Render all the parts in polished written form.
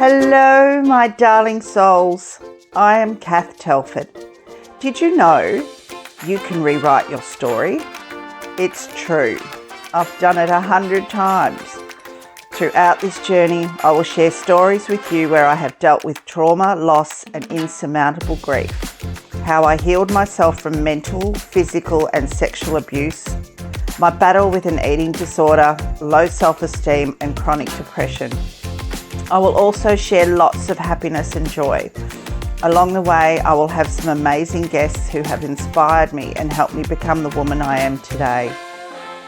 Hello, my darling souls. I am Kath Telford. Did you know you can rewrite your story? It's true. I've done it 100 times. Throughout this journey, I will share stories with you where I have dealt with trauma, loss, and insurmountable grief. How I healed myself from mental, physical, and sexual abuse. My battle with an eating disorder, low self-esteem, and chronic depression. I will also share lots of happiness and joy. Along the way, I will have some amazing guests who have inspired me and helped me become the woman I am today,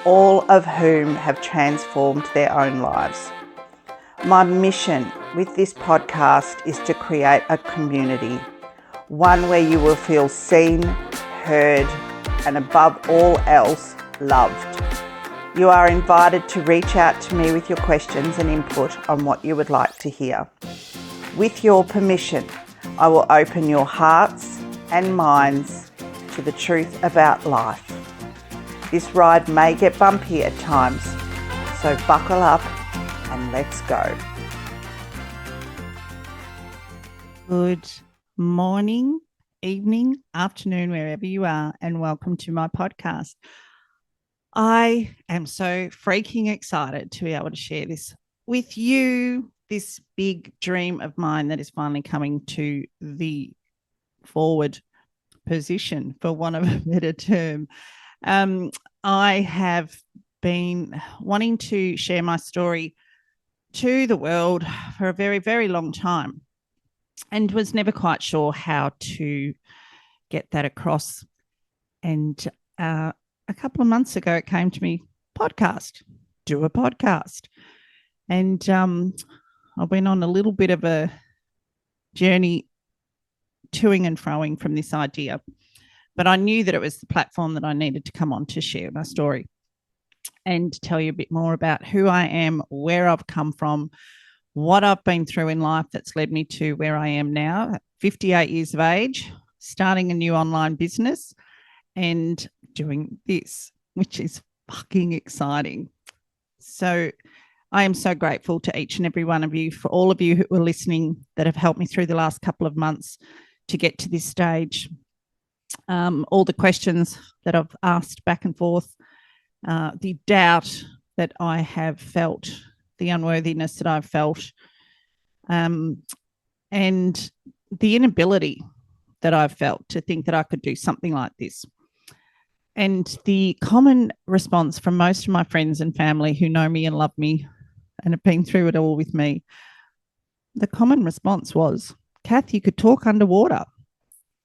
all of whom have transformed their own lives. My mission with this podcast is to create a community, one where you will feel seen, heard, and above all else, loved. You are invited to reach out to me with your questions and input on what you would like to hear. With your permission, I will open your hearts and minds to the truth about life. This ride may get bumpy at times, so buckle up and let's go. Good morning, evening, afternoon, wherever you are, and welcome to my podcast. I am so freaking excited to be able to share this with you, this big dream of mine that is finally coming to the forward position, for want of a better term. I have been wanting to share my story to the world for a very, very long time and was never quite sure how to get that across. And a couple of months ago, it came to me, do a podcast. And I went on a little bit of a journey toing and froing from this idea. But I knew that it was the platform that I needed to come on to share my story and tell you a bit more about who I am, where I've come from, what I've been through in life that's led me to where I am now, at 58 years of age, starting a new online business and doing this, which is fucking exciting. So I am so grateful to each and every one of you, for all of you who are listening that have helped me through the last couple of months to get to this stage. All the questions that I've asked back and forth, the doubt that I have felt, the unworthiness that I've felt, and the inability that I've felt to think that I could do something like this. And the common response from most of my friends and family who know me and love me and have been through it all with me, the common response was, Kath, you could talk underwater,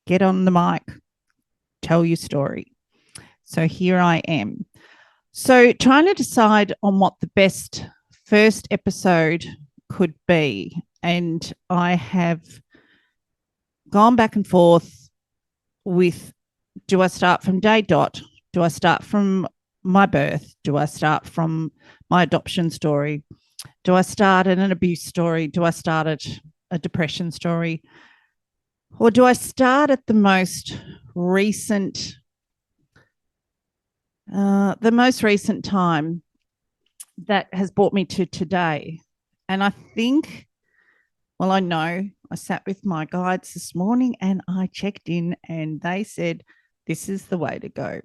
get on the mic, tell your story. So here I am. So trying to decide on what the best first episode could be. And I have gone back and forth with, do I start from day dot? Do I start from my birth? Do I start from my adoption story? Do I start at an abuse story? Do I start at a depression story? Or do I start at the most recent time that has brought me to today? And I think, I know I sat with my guides this morning and I checked in and they said, this is the way to go.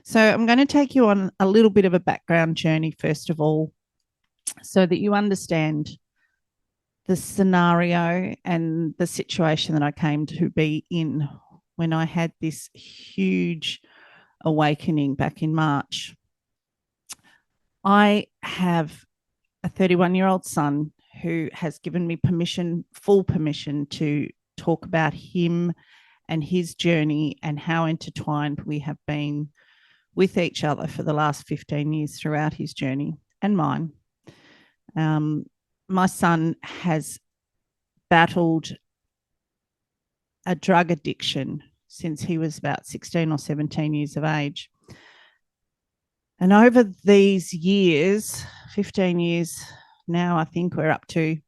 So I'm going to take you on a little bit of a background journey, first of all, so that you understand the scenario and the situation that I came to be in when I had this huge awakening back in March. I have a 31-year-old son who has given me full permission to talk about him and his journey and how intertwined we have been with each other for the last 15 years throughout his journey and mine. My son has battled a drug addiction since he was about 16 or 17 years of age. And over these years, 15 years now, I think we're up to,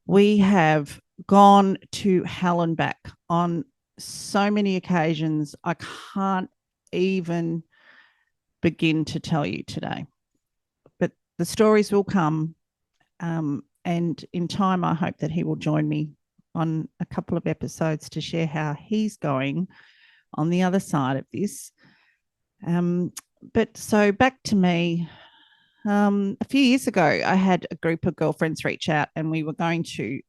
we have gone to hell and back on so many occasions. I can't even begin to tell you today, but the stories will come. And in time, I hope that he will join me on a couple of episodes to share how he's going on the other side of this. But so back to me. A few years ago, I had a group of girlfriends reach out, and we were going to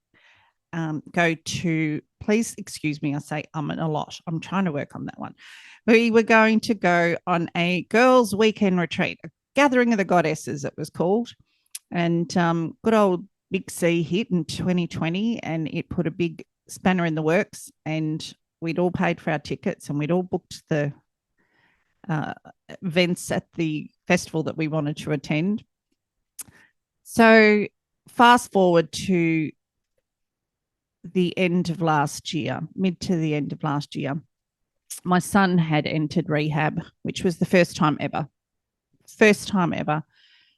go to, please excuse me, I say a lot. I'm trying to work on that one. We were going to go on a girls' weekend retreat, a gathering of the goddesses, it was called. And good old Big C hit in 2020, and it put a big spanner in the works. And we'd all paid for our tickets, and we'd all booked the events at the festival that we wanted to attend. So fast forward to the end of last year, mid to the end of last year, my son had entered rehab, which was the first time ever. First time ever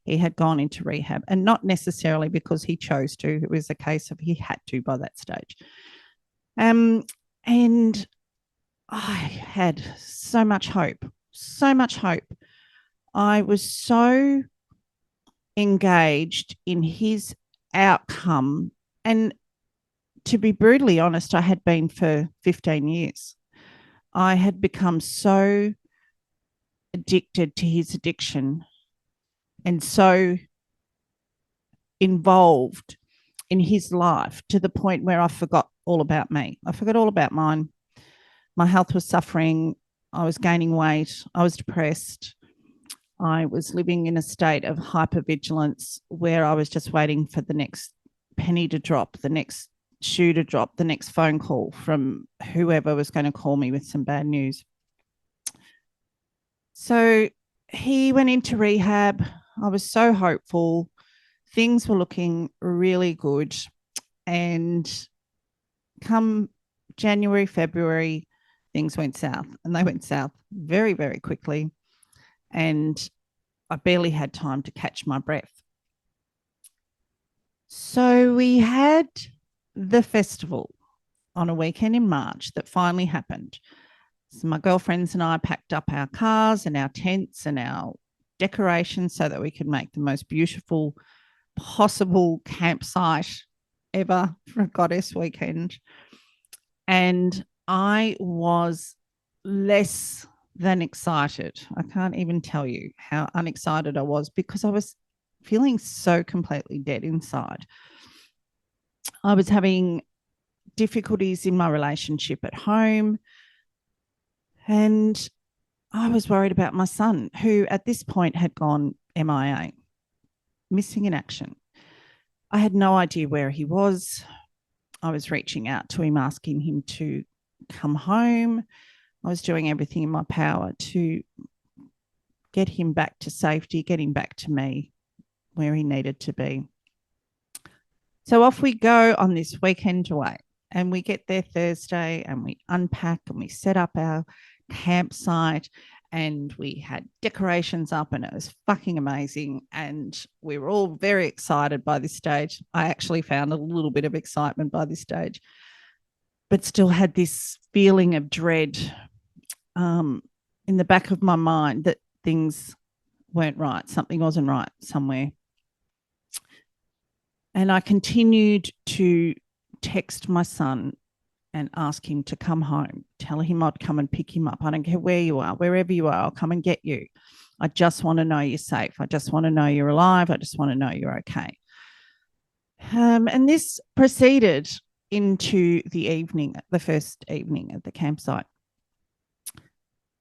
he had gone into rehab, and not necessarily because he chose to. It was a case of he had to by that stage. And I had so much hope, so much hope. I was so engaged in his outcome. And to be brutally honest, I had been for 15 years. I had become so addicted to his addiction and so involved in his life to the point where I forgot all about me. I forgot all about mine. My health was suffering. I was gaining weight. I was depressed. I was living in a state of hypervigilance where I was just waiting for the next penny to drop, the next shoe to drop, the next phone call from whoever was going to call me with some bad news. So he went into rehab. I was so hopeful. Things were looking really good. And come January, February, things went south, and they went south very, very quickly. And I barely had time to catch my breath. So we had the festival on a weekend in March that finally happened. So my girlfriends and I packed up our cars and our tents and our decorations so that we could make the most beautiful possible campsite ever for a goddess weekend. And I was less than excited. I can't even tell you how unexcited I was because I was feeling so completely dead inside. I was having difficulties in my relationship at home. And I was worried about my son, who at this point had gone MIA, missing in action. I had no idea where he was. I was reaching out to him, asking him to come home. I was doing everything in my power to get him back to safety, get him back to me where he needed to be. So off we go on this weekend away, and we get there Thursday and we unpack and we set up our campsite, and we had decorations up, and it was fucking amazing. And we were all very excited by this stage. I actually found a little bit of excitement by this stage, but still had this feeling of dread in the back of my mind that things weren't right. Something wasn't right somewhere. And I continued to text my son and ask him to come home, tell him I'd come and pick him up. I don't care where you are, wherever you are, I'll come and get you. I just want to know you're safe. I just want to know you're alive. I just want to know you're okay. And this proceeded into the evening, the first evening at the campsite.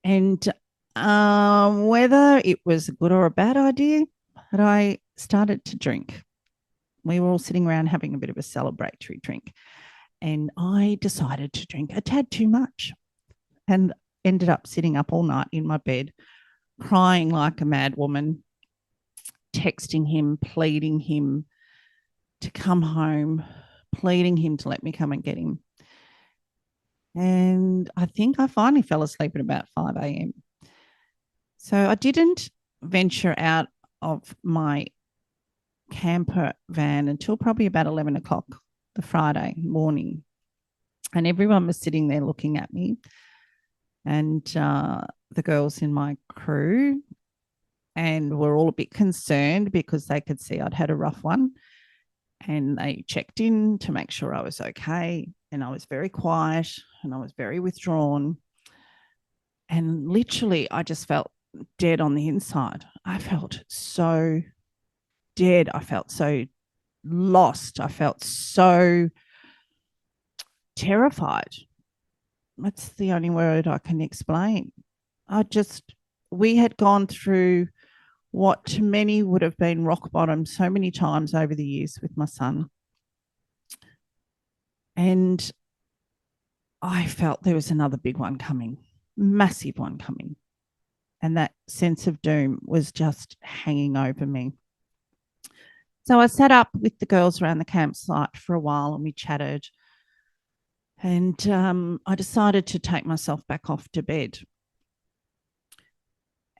And whether it was a good or a bad idea, but I started to drink. We were all sitting around having a bit of a celebratory drink. And I decided to drink a tad too much and ended up sitting up all night in my bed, crying like a mad woman, texting him, pleading him to come home, pleading him to let me come and get him. And I think I finally fell asleep at about 5 a.m. So I didn't venture out of my camper van until probably about 11 o'clock the Friday morning. And everyone was sitting there looking at me, and the girls in my crew, and were all a bit concerned because they could see I'd had a rough one. and they checked in to make sure I was okay. And I was very quiet and I was very withdrawn. And literally, I just felt dead on the inside. I felt so dead. I felt so lost. I felt so terrified. That's the only word I can explain. We had gone through what to many would have been rock bottom so many times over the years with my son. And I felt there was another big one coming, massive one coming. And that sense of doom was just hanging over me. So I sat up with the girls around the campsite for a while and we chatted. And I decided to take myself back off to bed.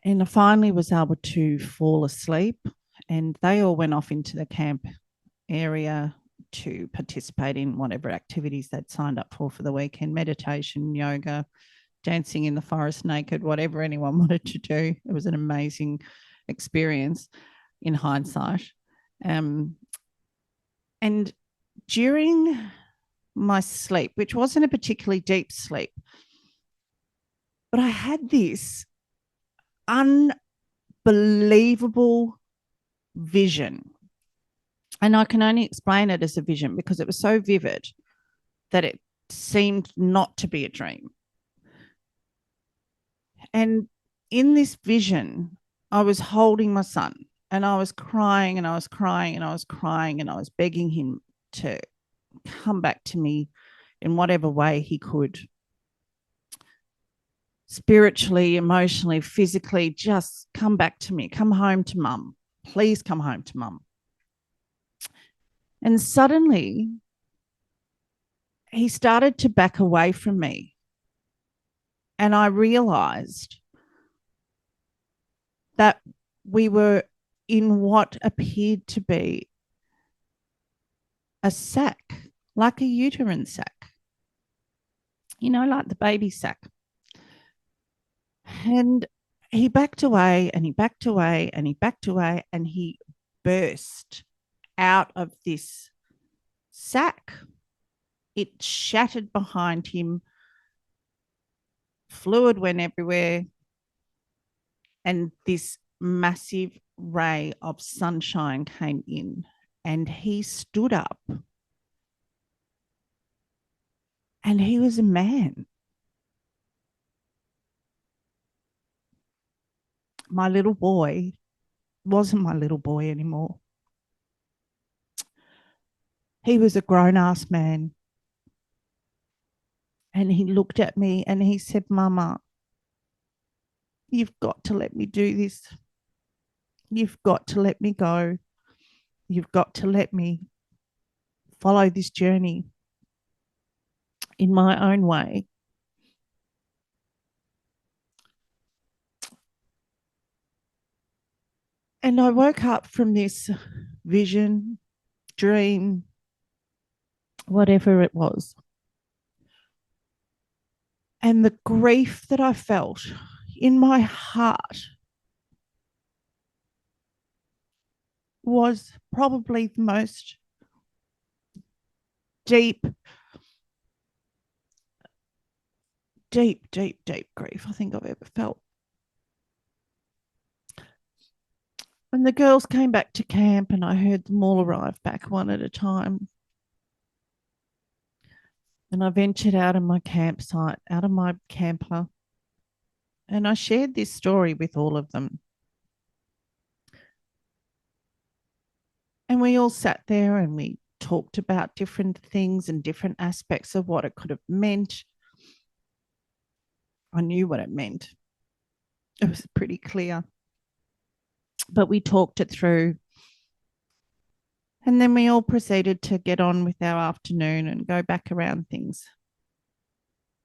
And I finally was able to fall asleep. And they all went off into the camp area to participate in whatever activities they'd signed up for the weekend, meditation, yoga, dancing in the forest naked, whatever anyone wanted to do. It was an amazing experience in hindsight. And during my sleep, which wasn't a particularly deep sleep, but I had this unbelievable vision. And I can only explain it as a vision because it was so vivid that it seemed not to be a dream. And in this vision, I was holding my son and I was crying and I was crying and I was crying and I was begging him to come back to me in whatever way he could. Spiritually, emotionally, physically, just come back to me. Come home to mum. Please come home to mum. And suddenly, he started to back away from me. And I realized that we were in what appeared to be a sack, like a uterine sack, like the baby sack. And he backed away and he backed away and he backed away and he burst out of this sack. It shattered behind him. Fluid went everywhere. And this massive ray of sunshine came in and he stood up and he was a man. My little boy wasn't my little boy anymore. He was a grown-ass man. And he looked at me and he said, Mama, you've got to let me do this. You've got to let me go. You've got to let me follow this journey in my own way. And I woke up from this vision, dream, whatever it was. And the grief that I felt in my heart was probably the most deep grief I think I've ever felt. When the girls came back to camp and I heard them all arrive back one at a time, and I ventured out of my campsite, out of my camper, and I shared this story with all of them. And we all sat there and we talked about different things and different aspects of what it could have meant. I knew what it meant. It was pretty clear. But we talked it through. And then we all proceeded to get on with our afternoon and go back around things.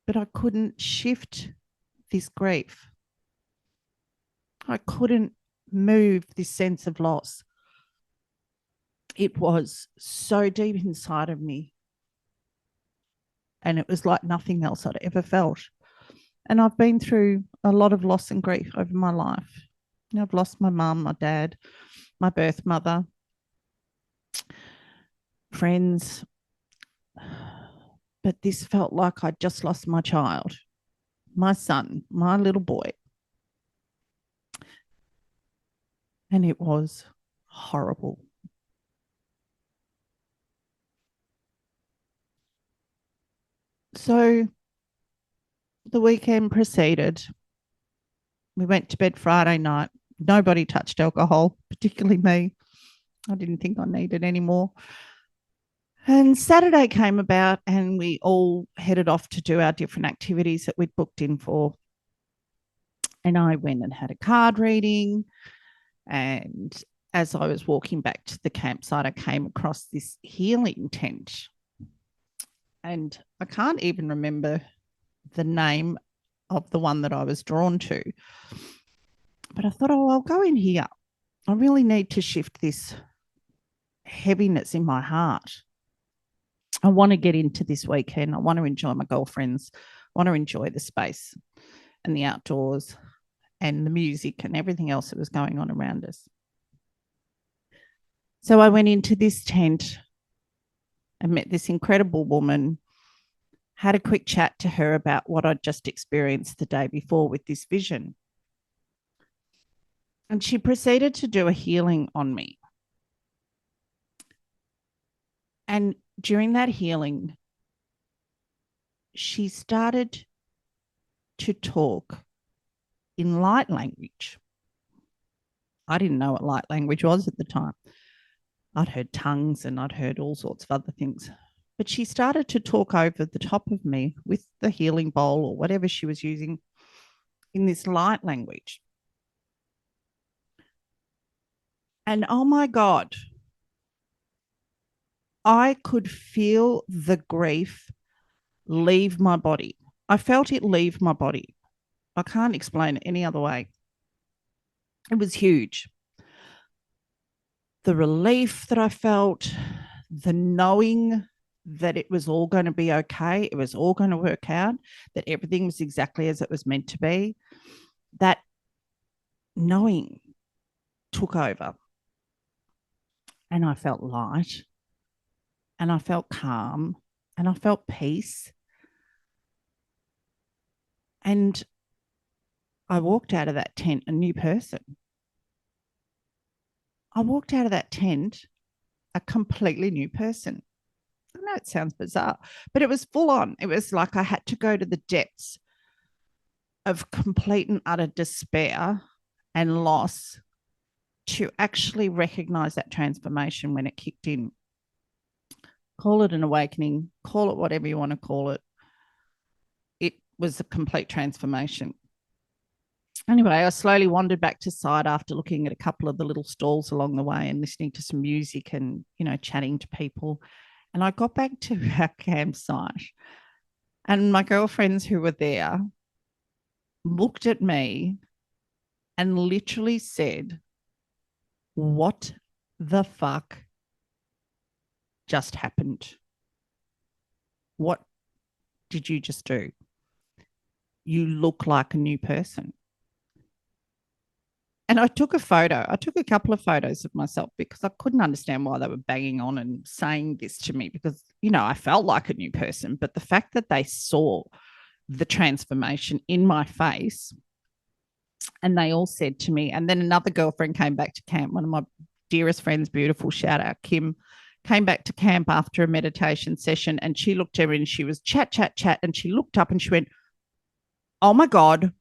But I couldn't shift this grief. I couldn't move this sense of loss. It was so deep inside of me. And it was like nothing else I'd ever felt. And I've been through a lot of loss and grief over my life. I've lost my mum, my dad, my birth mother. friends, but this felt like I'd just lost my child, my son, my little boy. And it was horrible. So the weekend proceeded. We went to bed Friday night. Nobody touched alcohol, particularly me. I didn't think I needed any more. And Saturday came about, and we all headed off to do our different activities that we'd booked in for. And I went and had a card reading. And as I was walking back to the campsite, I came across this healing tent. And I can't even remember the name of the one that I was drawn to. But I thought, oh, I'll go in here. I really need to shift this heaviness in my heart. I want to get into this weekend. I want to enjoy my girlfriends. I want to enjoy the space and the outdoors and the music and everything else that was going on around us. So I went into this tent and met this incredible woman, had a quick chat to her about what I'd just experienced the day before with this vision. And she proceeded to do a healing on me. And during that healing, she started to talk in light language. I didn't know what light language was at the time. I'd heard tongues and I'd heard all sorts of other things. But she started to talk over the top of me with the healing bowl or whatever she was using in this light language. And oh my God, I could feel the grief leave my body. I felt it leave my body. I can't explain it any other way. It was huge. The relief that I felt, the knowing that it was all going to be okay, it was all going to work out, that everything was exactly as it was meant to be, that knowing took over. And I felt light, and I felt calm, and I felt peace. And I walked out of that tent a new person. I walked out of that tent a completely new person. I know it sounds bizarre, but it was full on. It was like I had to go to the depths of complete and utter despair and loss to actually recognize that transformation when it kicked in. Call it an awakening, call it whatever you want to call it. It was a complete transformation. Anyway, I slowly wandered back to site after looking at a couple of the little stalls along the way and listening to some music and, chatting to people. And I got back to our campsite, and my girlfriends who were there looked at me and literally said, "What the fuck just happened? What did you just do? You look like a new person." And I took a photo. I took a couple of photos of myself because I couldn't understand why they were banging on and saying this to me because, I felt like a new person. But the fact that they saw the transformation in my face, and they all said to me, and then another girlfriend came back to camp, one of my dearest friends, beautiful shout out, Kim, came back to camp after a meditation session, and she looked at me and she was chat, chat, chat. And she looked up and she went, "Oh my God,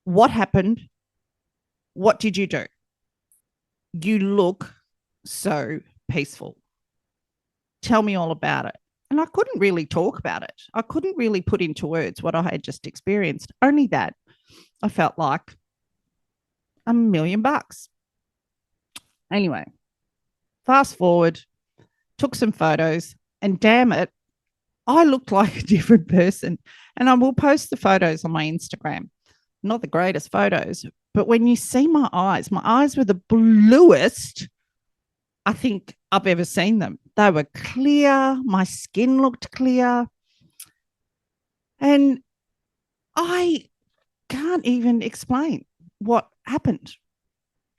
what happened? What did you do? You look so peaceful. Tell me all about it." And I couldn't really talk about it. I couldn't really put into words what I had just experienced. Only that I felt like $1,000,000. Anyway, fast forward, took some photos, and damn it, I looked like a different person. And I will post the photos on my Instagram. Not the greatest photos, but when you see my eyes were the bluest I think I've ever seen them. They were clear. My skin looked clear. And I can't even explain what happened.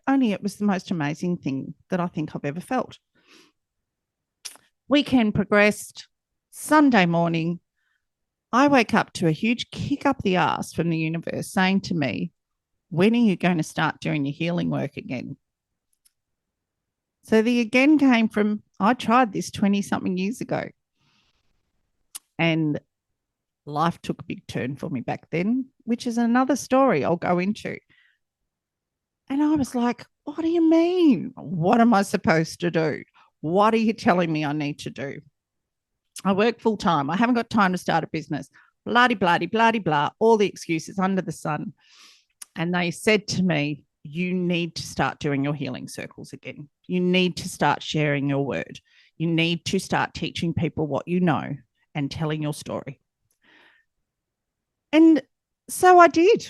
Only it was the most amazing thing that I think I've ever felt. Weekend progressed. Sunday morning, I wake up to a huge kick up the ass from the universe saying to me, when are you going to start doing your healing work again? So the again came from, I tried this 20 something years ago, and life took a big turn for me back then, which is another story I'll go into. And I was like, what do you mean? What am I supposed to do? What are you telling me I need to do? I work full time. I haven't got time to start a business. Bloody, bloody, bloody, blah, all the excuses under the sun. And they said to me, you need to start doing your healing circles again. You need to start sharing your word. You need to start teaching people what you know and telling your story. And so I did.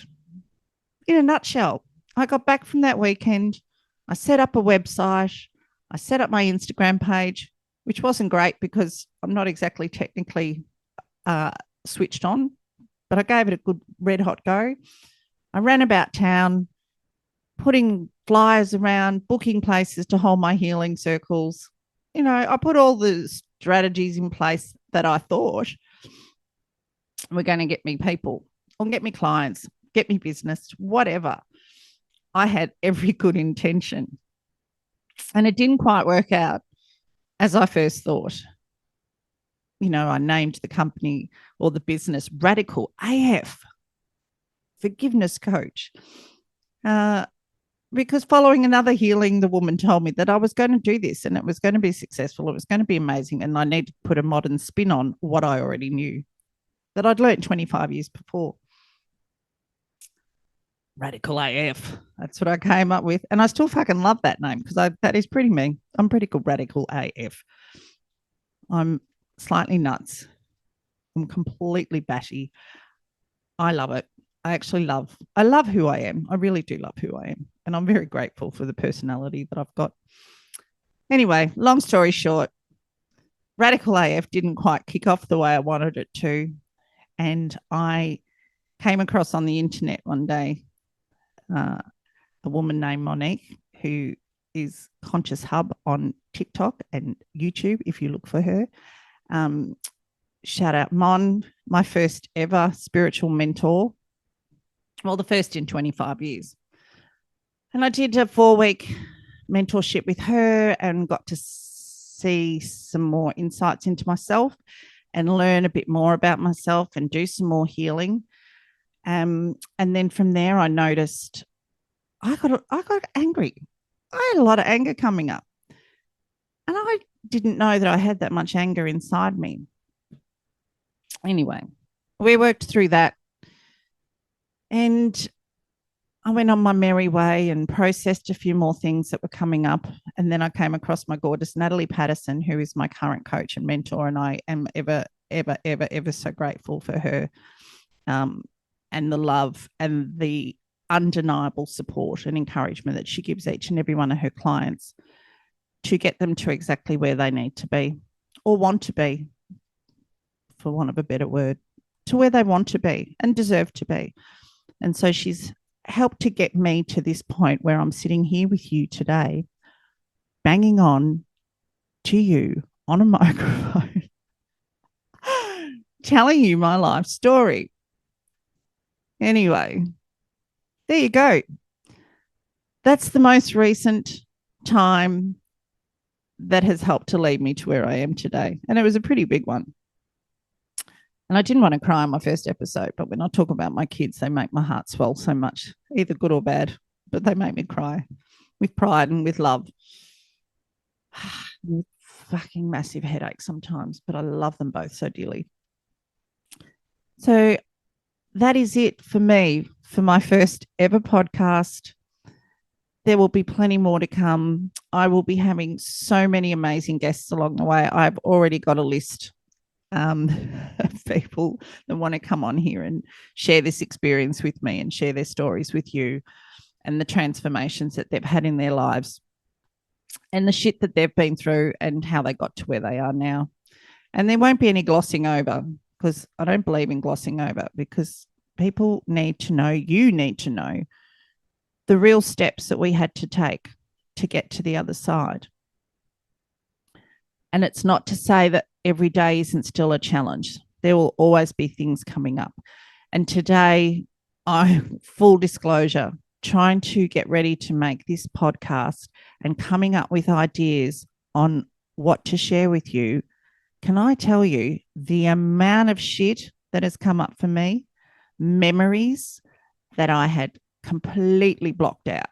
In a nutshell, I got back from that weekend. I set up a website. I set up my Instagram page, which wasn't great because I'm not exactly technically switched on, but I gave it a good red hot go. I ran about town, putting flyers around, booking places to hold my healing circles. You know, I put all the strategies in place that I thought were going to get me people or get me clients, get me business, whatever. I had every good intention. And it didn't quite work out as I first thought. You know, I named the company or the business Radical AF, Forgiveness Coach. Because following another healing, the woman told me that I was going to do this and it was going to be successful. It was going to be amazing. And I needed to put a modern spin on what I already knew that I'd learned 25 years before. Radical AF. That's what I came up with. And I still fucking love that name because that is pretty me. I'm pretty good, Radical AF. I'm slightly nuts. I'm completely batty. I love it. I love who I am. I really do love who I am. And I'm very grateful for the personality that I've got. Anyway, long story short, Radical AF didn't quite kick off the way I wanted it to. And I came across on the internet one day a woman named Monique, who is Conscious Hub on TikTok and YouTube, if you look for her. Shout out Mon, my first ever spiritual mentor. Well, the first in 25 years. And I did a 4-week mentorship with her and got to see some more insights into myself and learn a bit more about myself and do some more healing. And then from there, I noticed I got angry. I had a lot of anger coming up. And I didn't know that I had that much anger inside me. Anyway, we worked through that. And I went on my merry way and processed a few more things that were coming up. And then I came across my gorgeous Natalie Patterson, who is my current coach and mentor. And I am ever, ever, ever, ever so grateful for her and the love and the undeniable support and encouragement that she gives each and every one of her clients to get them to exactly where they need to be or want to be, for want of a better word, to where they want to be and deserve to be. And so she's helped to get me to this point where I'm sitting here with you today, banging on to you on a microphone, telling you my life story. Anyway, there you go. That's the most recent time that has helped to lead me to where I am today. And it was a pretty big one. And I didn't want to cry on my first episode, but when I talk about my kids, they make my heart swell so much, either good or bad, but they make me cry with pride and with love. With fucking massive headaches sometimes, but I love them both so dearly. So that is it for me for my first ever podcast. There will be plenty more to come. I will be having so many amazing guests along the way. I've already got a list of people that want to come on here and share this experience with me and share their stories with you and the transformations that they've had in their lives and the shit that they've been through and how they got to where they are now. And there won't be any glossing over, because I don't believe in glossing over, because people need to know, you need to know the real steps that we had to take to get to the other side. And it's not to say that every day isn't still a challenge. There will always be things coming up. And today, full disclosure, trying to get ready to make this podcast and coming up with ideas on what to share with you. Can I tell you the amount of shit that has come up for me, memories that I had completely blocked out,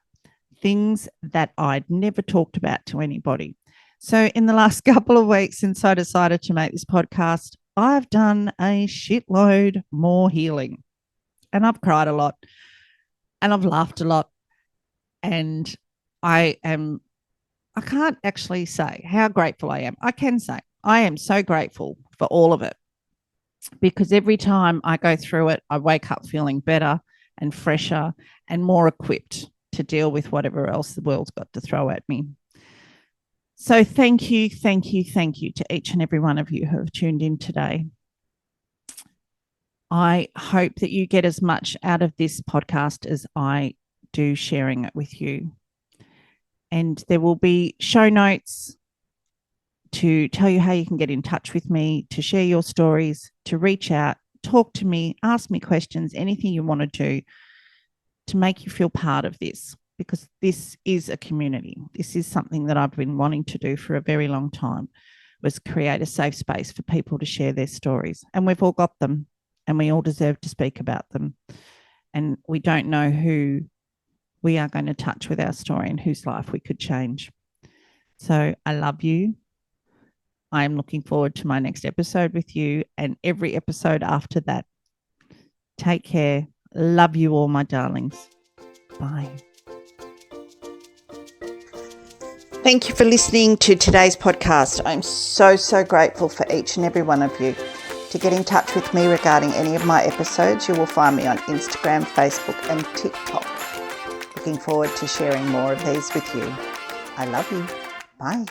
things that I'd never talked about to anybody. So, in the last couple of weeks since I decided to make this podcast, I've done a shitload more healing. And I've cried a lot and I've laughed a lot. And I can't actually say how grateful I am. I can say I am so grateful for all of it, because every time I go through it, I wake up feeling better and fresher and more equipped to deal with whatever else the world's got to throw at me. So thank you to each and every one of you who have tuned in today. I hope that you get as much out of this podcast as I do sharing it with you. And there will be show notes to tell you how you can get in touch with me, to share your stories, to reach out, talk to me, ask me questions, anything you want to do to make you feel part of this, because this is a community. This is something that I've been wanting to do for a very long time, was create a safe space for people to share their stories. And we've all got them and we all deserve to speak about them. And we don't know who we are going to touch with our story and whose life we could change. So I love you. I am looking forward to my next episode with you and every episode after that. Take care. Love you all, my darlings. Bye. Thank you for listening to today's podcast. I'm so grateful for each and every one of you. To get in touch with me regarding any of my episodes, you will find me on Instagram, Facebook, and TikTok. Looking forward to sharing more of these with you. I love you. Bye.